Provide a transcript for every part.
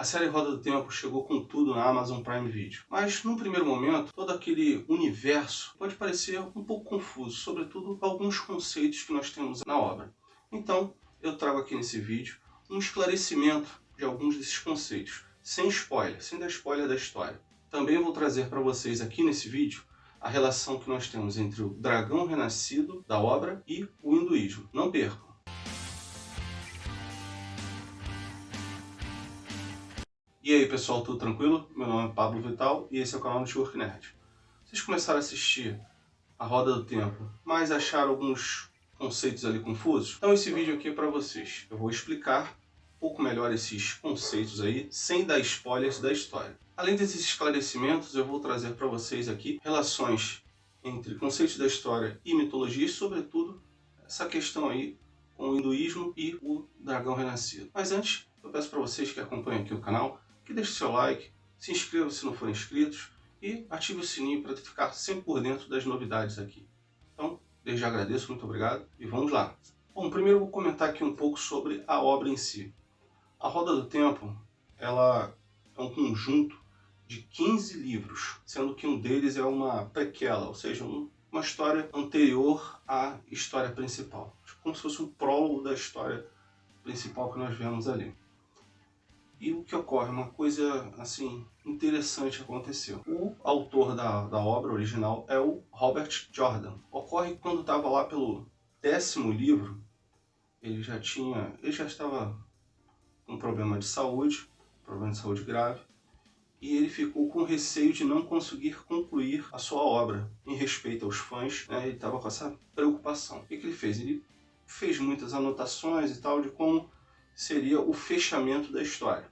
série Roda do Tempo chegou com tudo na Amazon Prime Video. Mas, num primeiro momento, todo aquele universo pode parecer um pouco confuso, sobretudo alguns conceitos que nós temos na obra. Então, eu trago aqui nesse vídeo um esclarecimento de alguns desses conceitos, sem spoiler, sem dar spoiler da história. Também vou trazer para vocês aqui nesse vídeo a relação que nós temos entre o dragão renascido da obra e o hinduísmo. Não percam! E aí pessoal, tudo tranquilo? Meu nome é Pablo Vital e esse é o canal Network Nerd. Vocês começaram a assistir a Roda do Tempo, mas acharam alguns conceitos ali confusos? Então esse vídeo aqui é para vocês. Eu vou explicar um pouco melhor esses conceitos aí, sem dar spoilers da história. Além desses esclarecimentos, eu vou trazer para vocês aqui relações entre conceitos da história e mitologia, e sobretudo essa questão aí com o hinduísmo e o dragão renascido. Mas antes, eu peço para vocês que acompanham aqui o canal, que deixe seu like, se inscreva se não forem inscritos e ative o sininho para ficar sempre por dentro das novidades aqui. Então, desde já agradeço, muito obrigado e vamos lá. Bom, primeiro eu vou comentar aqui um pouco sobre a obra em si. A Roda do Tempo, ela é um conjunto de 15 livros, sendo que um deles é uma prequela, ou seja, uma história anterior à história principal, como se fosse um prólogo da história principal que nós vemos ali. E o que ocorre? Uma coisa assim interessante aconteceu. O autor da obra original é o Robert Jordan. Ocorre que quando estava lá pelo 10º livro, ele já estava com um problema de saúde grave, e ele ficou com receio de não conseguir concluir a sua obra em respeito aos fãs, né? Ele estava com essa preocupação. O que ele fez? Ele fez muitas anotações e tal de como seria o fechamento da história.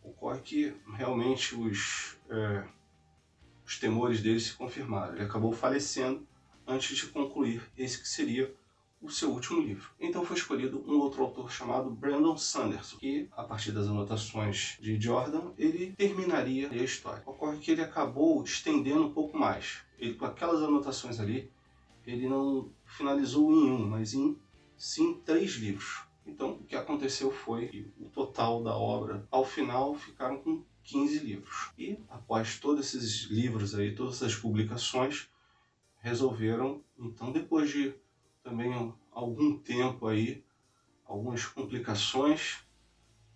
Ocorre que realmente os temores dele se confirmaram. Ele acabou falecendo antes de concluir esse que seria o seu último livro. Então foi escolhido um outro autor chamado Brandon Sanderson, que, a partir das anotações de Jordan, ele terminaria a história. Ocorre que ele acabou estendendo um pouco mais. Ele, com aquelas anotações ali, ele não finalizou em um, mas sim 3 livros. Então, o que aconteceu foi que o total da obra, ao final, ficaram com 15 livros. E, após todos esses livros aí, todas essas publicações, resolveram, então, depois de também algum tempo aí, algumas complicações,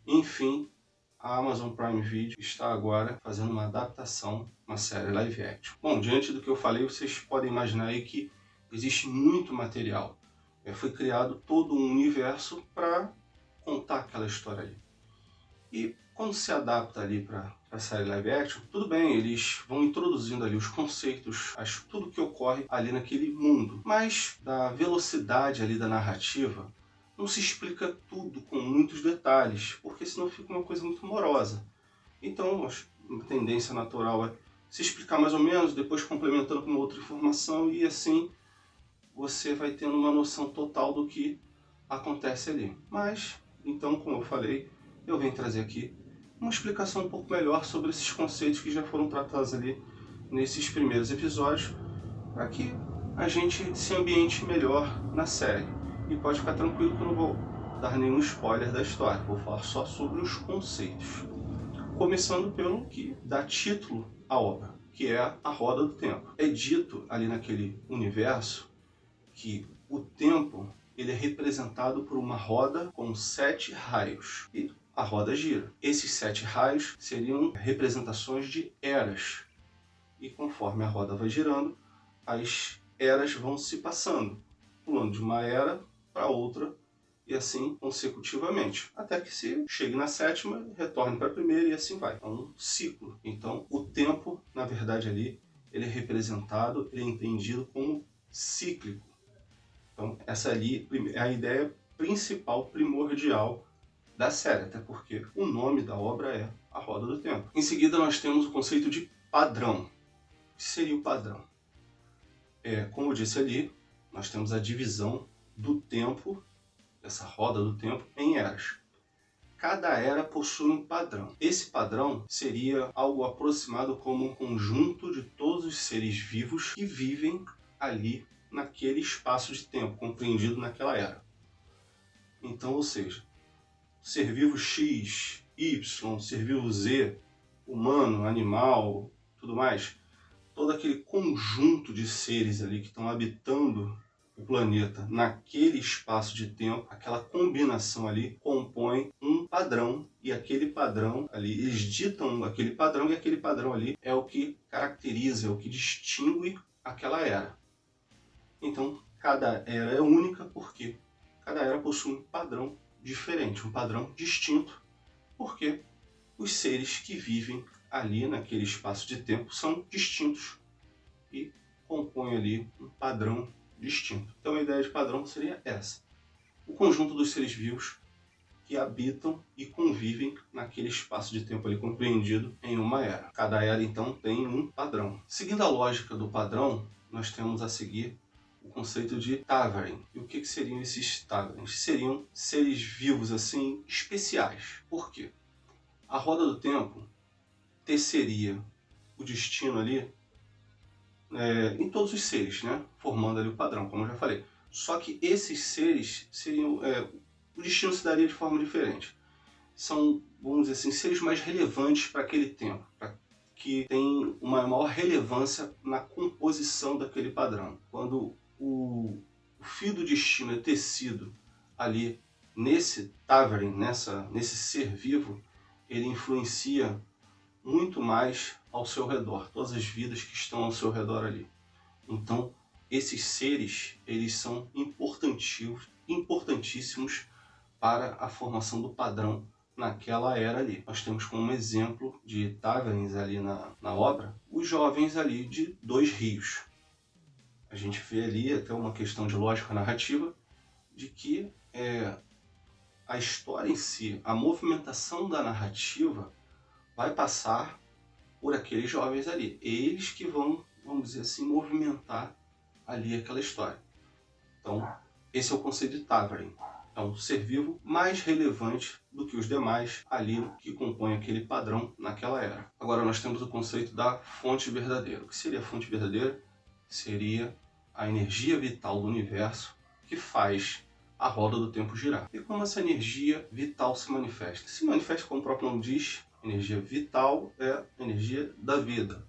enfim, a Amazon Prime Video está agora fazendo uma adaptação, uma série live action. Bom, diante do que eu falei, vocês podem imaginar aí que existe muito material. Foi criado todo um universo para contar aquela história ali. E quando se adapta ali para a série live action, tudo bem, eles vão introduzindo ali os conceitos, tudo que ocorre ali naquele mundo. Mas da velocidade ali da narrativa, não se explica tudo com muitos detalhes, porque senão fica uma coisa muito morosa. Então, a tendência natural é se explicar mais ou menos, depois complementando com uma outra informação, e assim você vai tendo uma noção total do que acontece ali. Mas, então, como eu falei, eu venho trazer aqui uma explicação um pouco melhor sobre esses conceitos que já foram tratados ali nesses primeiros episódios, para que a gente se ambiente melhor na série. E pode ficar tranquilo que eu não vou dar nenhum spoiler da história, vou falar só sobre os conceitos. Começando pelo que dá título à obra, que é a Roda do Tempo. É dito ali naquele universo que o tempo ele é representado por uma roda com 7 raios e a roda gira. Esses 7 raios seriam representações de eras, e conforme a roda vai girando, as eras vão se passando, pulando de uma era para outra e assim consecutivamente, até que se chegue na 7ª, retorne para a primeira e assim vai. É um ciclo. Então o tempo, na verdade ali, ele é representado, ele é entendido como cíclico. Então essa ali é a ideia principal, primordial da série, até porque o nome da obra é A Roda do Tempo. Em seguida nós temos o conceito de padrão. O que seria o padrão? Como eu disse ali, nós temos a divisão do tempo, essa roda do tempo, em eras. Cada era possui um padrão. Esse padrão seria algo aproximado como um conjunto de todos os seres vivos que vivem ali naquele espaço de tempo, compreendido naquela era. Então, ou seja, ser vivo X Y, ser vivo Z, humano, animal, tudo mais, todo aquele conjunto de seres ali que estão habitando o planeta naquele espaço de tempo, aquela combinação ali compõe um padrão, e aquele padrão ali, eles ditam aquele padrão, e aquele padrão ali é o que caracteriza, é o que distingue aquela era. Então, cada era é única porque cada era possui um padrão diferente, um padrão distinto, porque os seres que vivem ali naquele espaço de tempo são distintos e compõem ali um padrão distinto. Então a ideia de padrão seria essa: o conjunto dos seres vivos que habitam e convivem naquele espaço de tempo ali compreendido em uma era. Cada era então tem um padrão. Seguindo a lógica do padrão, nós temos a seguir o conceito de Ta'veren. E o que seriam esses Ta'verens? Seriam seres vivos assim especiais. Por quê? A roda do tempo teceria o destino ali em todos os seres, né? Formando ali o padrão, como eu já falei. Só que esses seres seriam... o destino se daria de forma diferente. São, vamos dizer assim, seres mais relevantes para aquele tempo, que tem uma maior relevância na composição daquele padrão. Quando o fio do destino é tecido ali nesse Ta'veren, nesse ser vivo, ele influencia muito mais ao seu redor, todas as vidas que estão ao seu redor ali. Então, esses seres, eles são importantíssimos para a formação do padrão naquela era ali. Nós temos como exemplo de Ta'verens ali na obra, os jovens ali de Dois Rios. A gente vê ali até uma questão de lógica narrativa, de que a história em si, a movimentação da narrativa, vai passar por aqueles jovens ali. Eles que vão, vamos dizer assim, movimentar ali aquela história. Então, esse é o conceito de Ta'veren. É um ser vivo mais relevante do que os demais ali que compõem aquele padrão naquela era. Agora nós temos o conceito da fonte verdadeira. O que seria a fonte verdadeira? Seria a energia vital do universo que faz a roda do tempo girar. E como essa energia vital se manifesta? Se manifesta, como o próprio nome diz, energia vital é a energia da vida.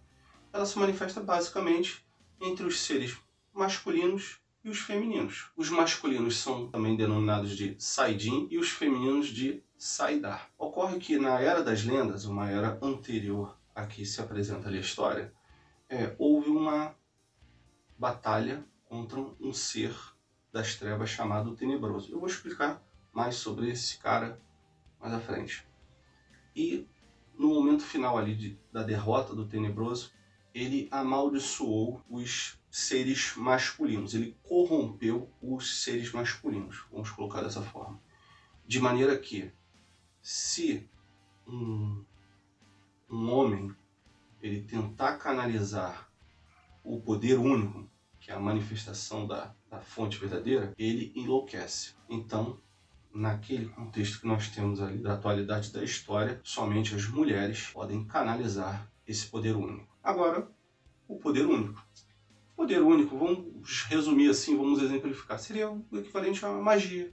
Ela se manifesta basicamente entre os seres masculinos e os femininos. Os masculinos são também denominados de Saidin e os femininos de Saidar. Ocorre que na Era das Lendas, uma era anterior a que se apresenta ali a história, houve uma batalha contra um ser das trevas chamado Tenebroso. Eu vou explicar mais sobre esse cara mais à frente. E no momento final ali da derrota do Tenebroso, ele amaldiçoou os seres masculinos, ele corrompeu os seres masculinos, vamos colocar dessa forma. De maneira que, se um homem ele tentar canalizar o poder único, que é a manifestação da fonte verdadeira, ele enlouquece. Então, naquele contexto que nós temos ali da atualidade da história, somente as mulheres podem canalizar esse poder único. Agora, o poder único. O poder único, vamos resumir assim, vamos exemplificar, seria o equivalente à magia.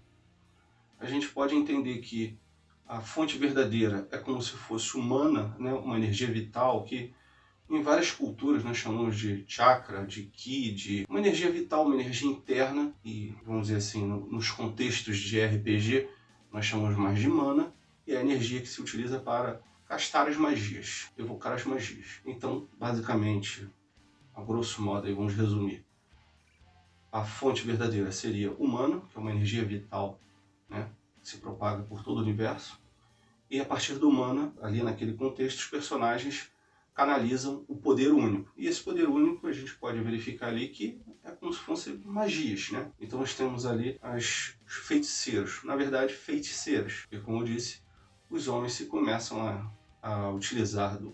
A gente pode entender que a fonte verdadeira é como se fosse humana, né? Uma energia vital que em várias culturas nós chamamos de chakra, de ki, de uma energia vital, uma energia interna, e vamos dizer assim, nos contextos de RPG nós chamamos mais de mana, e é a energia que se utiliza para castar as magias, evocar as magias. Então, basicamente, a grosso modo, aí vamos resumir, a fonte verdadeira seria humana, que é uma energia vital, né, que se propaga por todo o universo, e a partir do humana, ali naquele contexto, os personagens canalizam o poder único. E esse poder único a gente pode verificar ali que é como se fossem magias, né? Então nós temos ali os feiticeiros, na verdade feiticeiras, porque como eu disse, os homens se começam a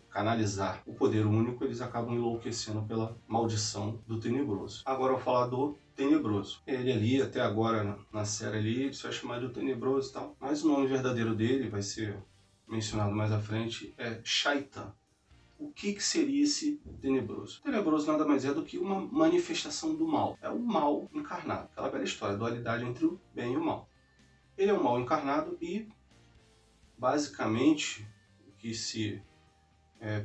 canalizar o poder único, eles acabam enlouquecendo pela maldição do Tenebroso. Agora eu vou falar do Tenebroso. Ele ali, até agora na série ali, ele só é chamado de Tenebroso e tal, mas o nome verdadeiro dele vai ser mencionado mais à frente, é Shaitan. O que seria esse Tenebroso? O Tenebroso nada mais é do que uma manifestação do mal. É o mal encarnado. Aquela velha história, a dualidade entre o bem e o mal. Ele é um mal encarnado e basicamente, o que se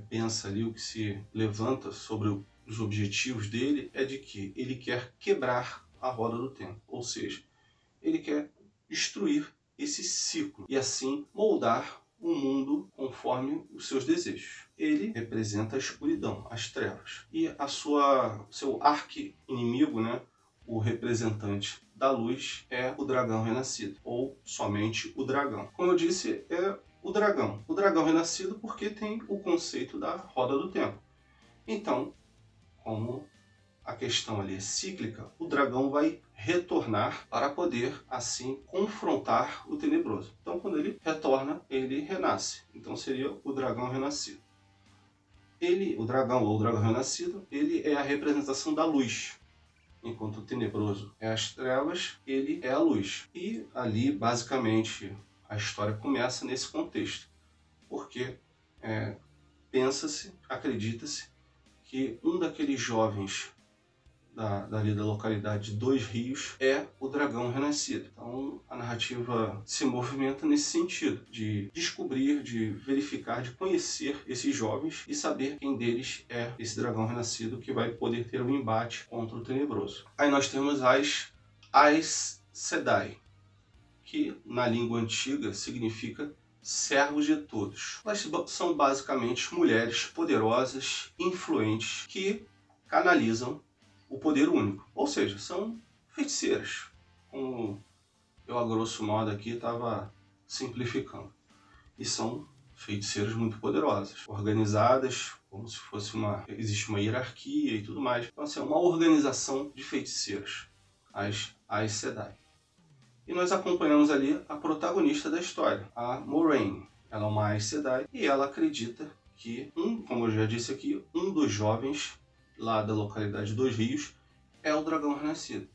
pensa ali, o que se levanta sobre os objetivos dele é de que ele quer quebrar a roda do tempo, ou seja, ele quer destruir esse ciclo e assim moldar o mundo conforme os seus desejos. Ele representa a escuridão, as trevas, e seu arqui-inimigo, né, o representante da luz, é o dragão renascido, ou somente o dragão. Como eu disse, é o dragão. O dragão renascido porque tem o conceito da roda do tempo. Então, como a questão ali é cíclica, o dragão vai retornar para poder, assim, confrontar o tenebroso. Então, quando ele retorna, ele renasce. Então, seria o dragão renascido. O dragão ou o dragão renascido, ele é a representação da luz. Enquanto o tenebroso é as trevas, ele é a luz. E ali, basicamente, a história começa nesse contexto. Porque pensa-se, acredita-se, que um daqueles jovens dali da localidade de Dois Rios é o dragão renascido. Então a narrativa se movimenta nesse sentido, de descobrir, de verificar, de conhecer esses jovens e saber quem deles é esse dragão renascido que vai poder ter um embate contra o tenebroso. Aí nós temos as Aes Sedai, que na língua antiga significa servos de todos. Elas são basicamente mulheres poderosas, influentes, que canalizam o poder único. Ou seja, são feiticeiras. Como eu, a grosso modo, aqui estava simplificando. E são feiticeiras muito poderosas, organizadas, como se fosse existe uma hierarquia e tudo mais. Então, assim, é uma organização de feiticeiras, as Aes Sedai. E nós acompanhamos ali a protagonista da história, a Moraine. Ela é uma Aes Sedai e ela acredita que, como eu já disse aqui, um dos jovens lá da localidade Dois Rios é o dragão renascido.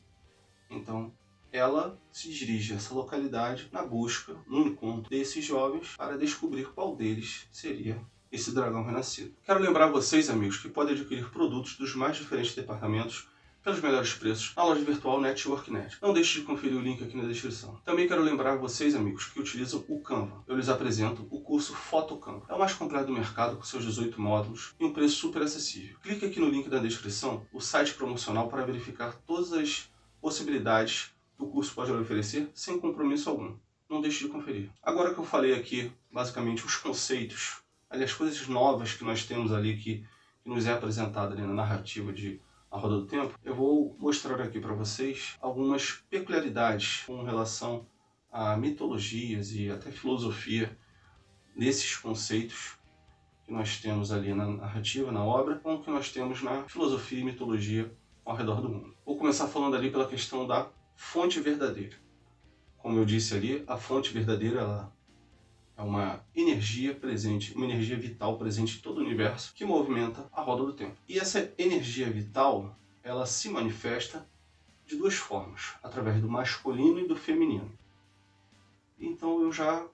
Então, ela se dirige a essa localidade na busca, no encontro desses jovens, para descobrir qual deles seria esse dragão renascido. Quero lembrar vocês, amigos, que podem adquirir produtos dos mais diferentes departamentos pelos melhores preços na loja virtual NetworkNet. Não deixe de conferir o link aqui na descrição. Também quero lembrar vocês, amigos, que utilizam o Canva. Eu lhes apresento o curso PhotoCanva. É o mais completo do mercado com seus 18 módulos e um preço super acessível. Clique aqui no link da descrição, o site promocional, para verificar todas as possibilidades que o curso pode lhe oferecer sem compromisso algum. Não deixe de conferir. Agora que eu falei aqui, basicamente, os conceitos, as coisas novas que nós temos ali que nos é apresentada ali na narrativa de A Roda do Tempo, eu vou mostrar aqui para vocês algumas peculiaridades com relação a mitologias e até filosofia desses conceitos que nós temos ali na narrativa, na obra, com o que nós temos na filosofia e mitologia ao redor do mundo. Vou começar falando ali pela questão da fonte verdadeira. Como eu disse ali, a fonte verdadeira ela é uma energia presente, uma energia vital presente em todo o universo que movimenta a roda do tempo. E essa energia vital, ela se manifesta de duas formas, através do masculino e do feminino. Então eu já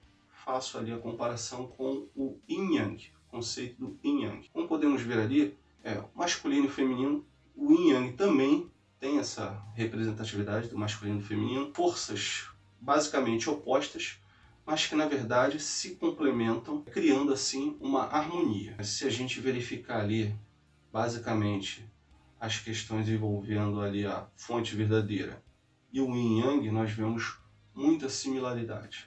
faço ali a comparação com o Yin-Yang, o conceito do Yin-Yang. Como podemos ver ali, masculino e feminino, o Yin-Yang também tem essa representatividade do masculino e do feminino, forças basicamente opostas, mas que na verdade se complementam, criando assim uma harmonia. Se a gente verificar ali, basicamente, as questões envolvendo ali a fonte verdadeira e o Yin Yang, nós vemos muita similaridade.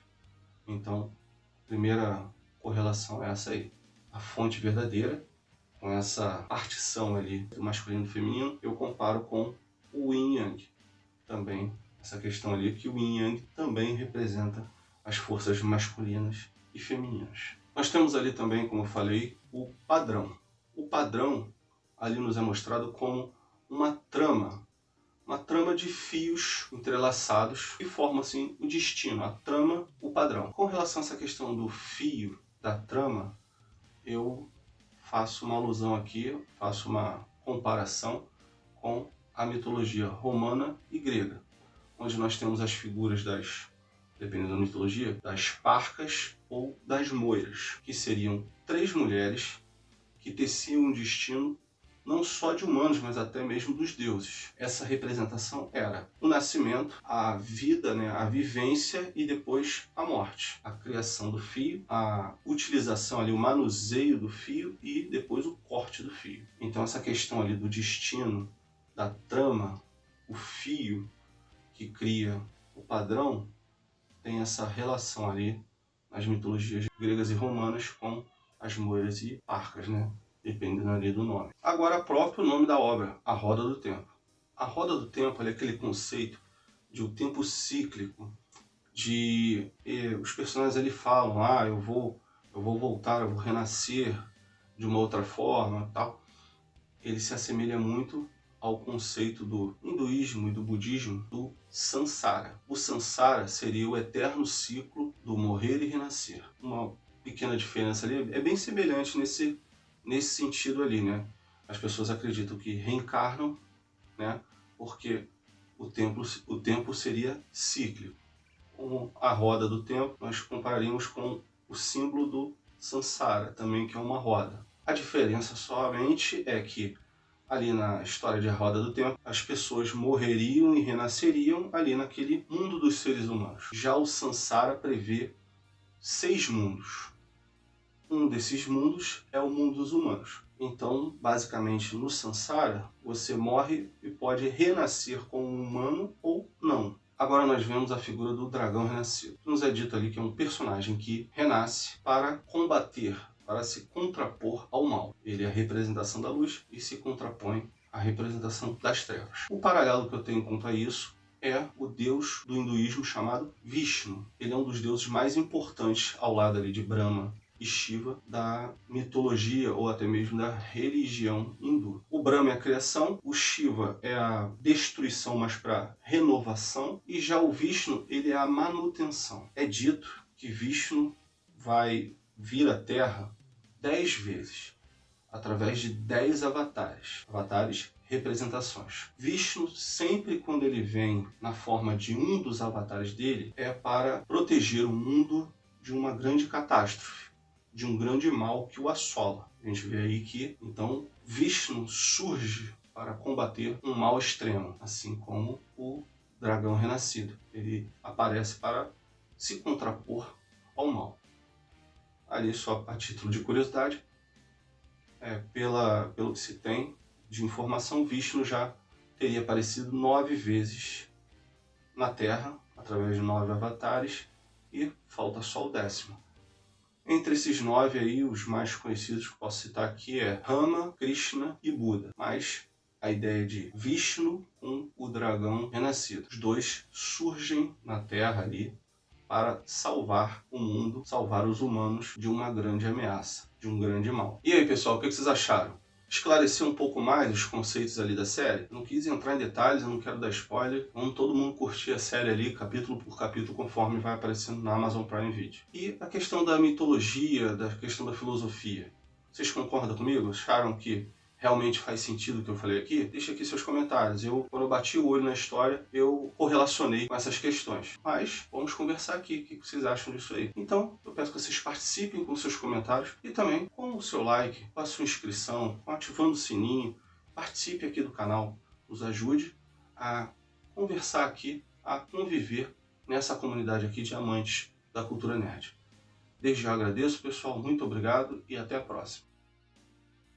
Então, a primeira correlação é essa aí. A fonte verdadeira, com essa partição ali do masculino e do feminino, eu comparo com o Yin Yang. Também essa questão ali que o Yin Yang também representa as forças masculinas e femininas. Nós temos ali também, como eu falei, o padrão. O padrão ali nos é mostrado como uma trama de fios entrelaçados que formam assim o destino, a trama, o padrão. Com relação a essa questão do fio, da trama, eu faço uma alusão aqui, faço uma comparação com a mitologia romana e grega, onde nós temos as figuras dependendo da mitologia, das Parcas ou das Moiras, que seriam três mulheres que teciam um destino não só de humanos, mas até mesmo dos deuses. Essa representação era o nascimento, a vida, né, a vivência e depois a morte. A criação do fio, a utilização ali, o manuseio do fio e depois o corte do fio. Então essa questão ali do destino, da trama, o fio que cria o padrão, tem essa relação ali nas mitologias gregas e romanas com as moiras e arcas, né? Dependendo ali do nome. Agora, próprio nome da obra, A Roda do Tempo. A Roda do Tempo é aquele conceito de um tempo cíclico, de os personagens ali falam, eu vou voltar, eu vou renascer de uma outra forma, tal. Ele se assemelha muito ao conceito do hinduísmo e do budismo do samsara. O samsara seria o eterno ciclo do morrer e renascer. Uma pequena diferença ali, é bem semelhante nesse sentido ali, né? As pessoas acreditam que reencarnam, né? Porque o tempo seria cíclico. Com a roda do tempo, nós compararíamos com o símbolo do samsara, também que é uma roda. A diferença somente é que ali na história de A Roda do Tempo, as pessoas morreriam e renasceriam ali naquele mundo dos seres humanos. Já o Sansara prevê 6 mundos. Um desses mundos é o mundo dos humanos. Então, basicamente, no Sansara, você morre e pode renascer como um humano ou não. Agora nós vemos a figura do dragão renascido. Nos é dito ali que é um personagem que renasce para combater, para se contrapor ao mal. Ele é a representação da luz e se contrapõe à representação das trevas. O paralelo que eu tenho quanto a isso é o deus do hinduísmo chamado Vishnu. Ele é um dos deuses mais importantes ao lado ali de Brahma e Shiva da mitologia ou até mesmo da religião hindu. O Brahma é a criação, o Shiva é a destruição, mas para renovação, e já o Vishnu, ele é a manutenção. É dito que Vishnu vai vir à Terra 10 vezes, através de 10 avatares, representações. Vishnu, sempre quando ele vem na forma de um dos avatares dele, é para proteger o mundo de uma grande catástrofe, de um grande mal que o assola. A gente vê aí que, então, Vishnu surge para combater um mal extremo, assim como o dragão renascido. Ele aparece para se contrapor ao mal. Ali, só a título de curiosidade, pelo que se tem de informação, Vishnu já teria aparecido 9 vezes na Terra, através de 9 avatares, e falta só o 10º. Entre esses 9 aí, os mais conhecidos que posso citar aqui é Rama, Krishna e Buda. Mas a ideia de Vishnu com o dragão renascido. Os dois surgem na Terra ali para salvar o mundo, salvar os humanos de uma grande ameaça, de um grande mal. E aí, pessoal, o que vocês acharam? Esclarecer um pouco mais os conceitos ali da série? Não quis entrar em detalhes, eu não quero dar spoiler. Vamos todo mundo curtir a série ali, capítulo por capítulo, conforme vai aparecendo na Amazon Prime Video. E a questão da mitologia, da questão da filosofia. Vocês concordam comigo? Acharam que realmente faz sentido o que eu falei aqui? Deixa aqui seus comentários. Quando eu bati o olho na história, eu correlacionei com essas questões. Mas vamos conversar aqui. O que vocês acham disso aí? Então, eu peço que vocês participem com seus comentários e também com o seu like, com a sua inscrição, ativando o sininho. Participe aqui do canal. Nos ajude a conversar aqui, a conviver nessa comunidade aqui de amantes da cultura nerd. Desde já agradeço, pessoal. Muito obrigado e até a próxima.